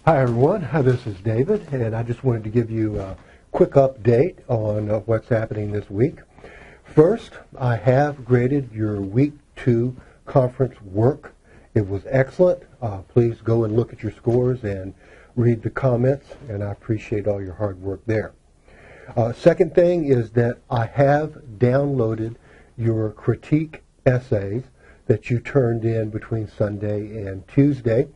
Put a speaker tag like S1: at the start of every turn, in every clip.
S1: Hi everyone, this is David, and I just wanted to give you a quick update on what's happening this week. First, I have graded your Week 2 conference work. It was excellent. Please go and look at your scores and read the comments, and I appreciate all your hard work there. Second thing is that I have downloaded your critique essays that you turned in between Sunday and Tuesday.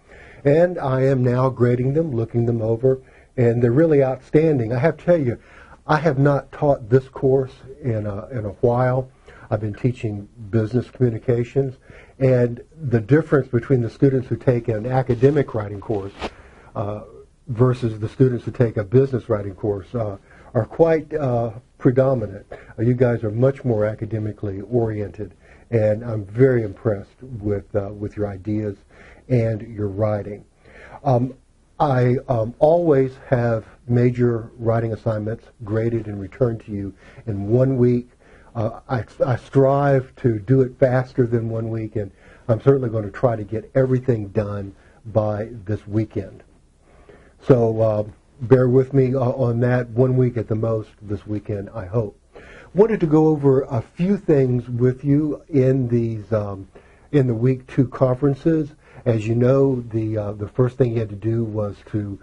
S1: And I am now grading them, looking them over, and they're really outstanding. I have to tell you, I have not taught this course in a while. I've been teaching business communications, and the difference between the students who take an academic writing course versus the students who take a business writing course are quite predominant. You guys are much more academically oriented, and I'm very impressed with your ideas and your writing. I always have major writing assignments graded and returned to you in 1 week. I strive to do it faster than 1 week, and I'm certainly going to try to get everything done by this weekend. So bear with me on that. 1 week at the most this weekend, I hope. Wanted to go over a few things with you in these in the Week 2 conferences. As you know, the first thing you had to do was to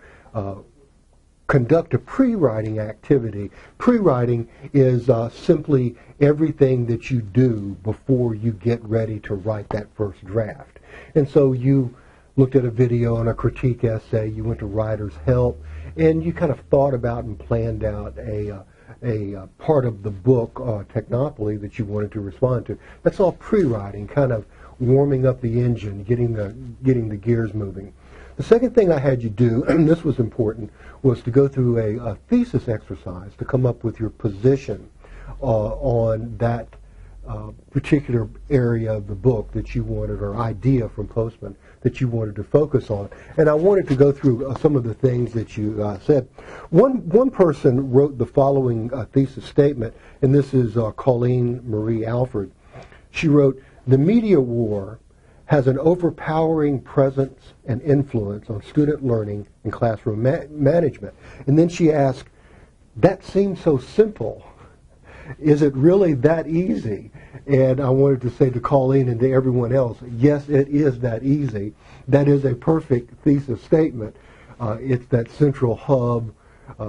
S1: conduct a pre-writing activity. Pre-writing is simply everything that you do before you get ready to write that first draft. And so you looked at a video on a critique essay, you went to Writer's Help, and you kind of thought about and planned out a part of the book, Technopoly, that you wanted to respond to. That's all pre-writing, kind of warming up the engine, getting the gears moving. The second thing I had you do, and this was important, was to go through a thesis exercise to come up with your position on that particular area of the book that you wanted, or idea from Postman that you wanted to focus on. And I wanted to go through some of the things that you said. One person wrote the following thesis statement, and this is Colleen Marie Alford. She wrote, "The media war has an overpowering presence and influence on student learning and classroom management." And then she asked, "That seems so simple. Is it really that easy?" And I wanted to say to Colleen and to everyone else, yes, it is that easy. That is a perfect thesis statement. It's that central hub,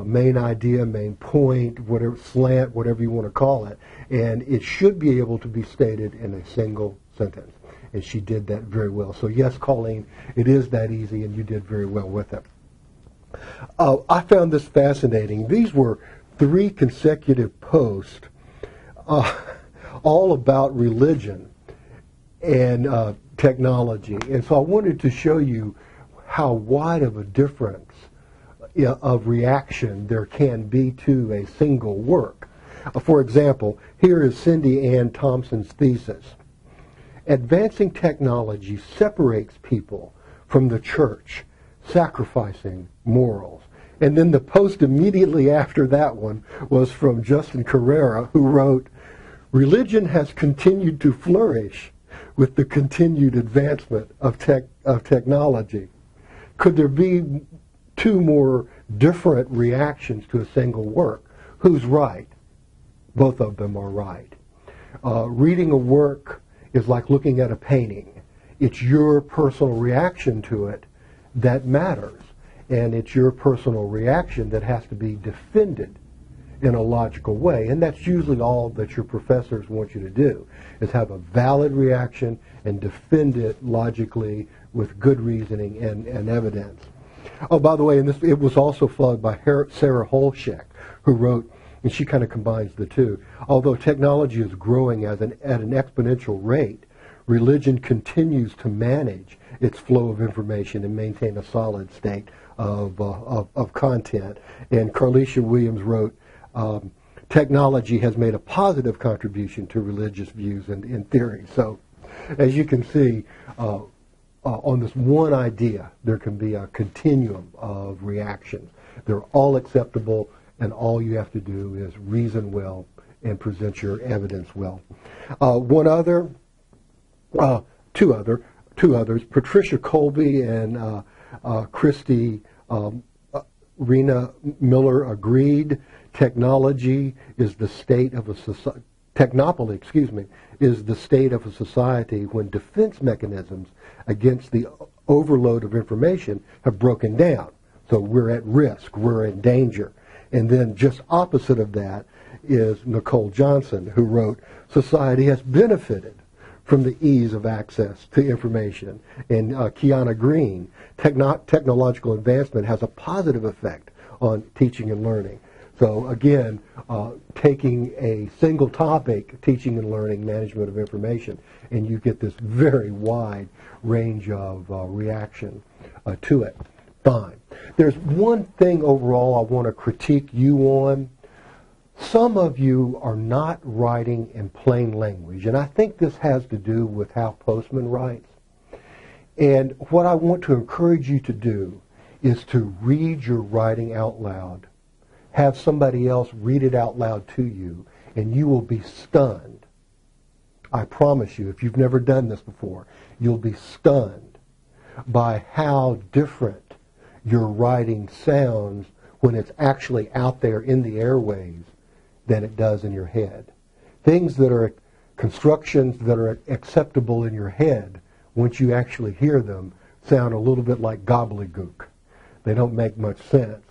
S1: main idea, main point, whatever slant, whatever you want to call it. And it should be able to be stated in a single sentence. And she did that very well. So yes, Colleen, it is that easy, and you did very well with it. I found this fascinating. These were 3 consecutive posts all about religion and technology. And so I wanted to show you how wide of a difference of reaction there can be to a single work. For example, here is Cindy Ann Thompson's thesis. "Advancing technology separates people from the church, sacrificing morals." And then the post immediately after that one was from Justin Carrera, who wrote, "Religion has continued to flourish with the continued advancement of technology." Could there be 2 more different reactions to a single work? Who's right? Both of them are right. Reading a work is like looking at a painting. It's your personal reaction to it that matters, and it's your personal reaction that has to be defended in a logical way. And that's usually all that your professors want you to do, is have a valid reaction and defend it logically with good reasoning and evidence. Oh, by the way, it was also followed by Sarah Holshek, who wrote, and she kind of combines the two, "Although technology is growing at an exponential rate, religion continues to manage its flow of information and maintain a solid state of content." And Carlisha Williams wrote, "Technology has made a positive contribution to religious views and theory." So, as you can see, on this one idea, there can be a continuum of reactions. They're all acceptable, and all you have to do is reason well and present your evidence well. Two others, Patricia Colby and Christy Rena Miller agreed. Technology is the state of a society. Technopoly, is the state of a society when defense mechanisms against the overload of information have broken down. So we're at risk, we're in danger. And then just opposite of that is Nicole Johnson, who wrote, society has benefited from the ease of access to information. And Kiana Green, technological advancement has a positive effect on teaching and learning. So again, taking a single topic, teaching and learning, management of information, and you get this very wide range of reaction to it. Fine. There's one thing overall I want to critique you on. Some of you are not writing in plain language, and I think this has to do with how Postman writes. And what I want to encourage you to do is to read your writing out loud. Have somebody else read it out loud to you, and you will be stunned. I promise you, if you've never done this before, you'll be stunned by how different your writing sounds when it's actually out there in the airways than it does in your head. Things that are constructions that are acceptable in your head, once you actually hear them, sound a little bit like gobbledygook. They don't make much sense.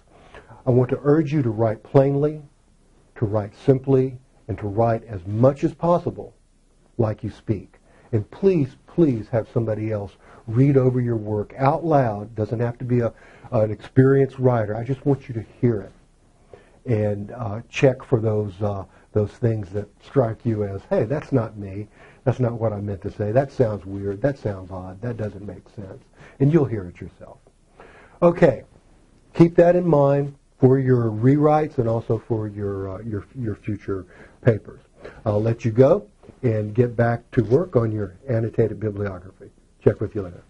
S1: I want to urge you to write plainly, to write simply, and to write as much as possible like you speak. And please, please have somebody else read over your work out loud. Doesn't have to be an experienced writer. I just want you to hear it and check for those things that strike you as, hey, that's not me. That's not what I meant to say. That sounds weird. That sounds odd. That doesn't make sense. And you'll hear it yourself. Okay, keep that in mind for your rewrites and also for your future papers. I'll let you go and get back to work on your annotated bibliography. Check with you later.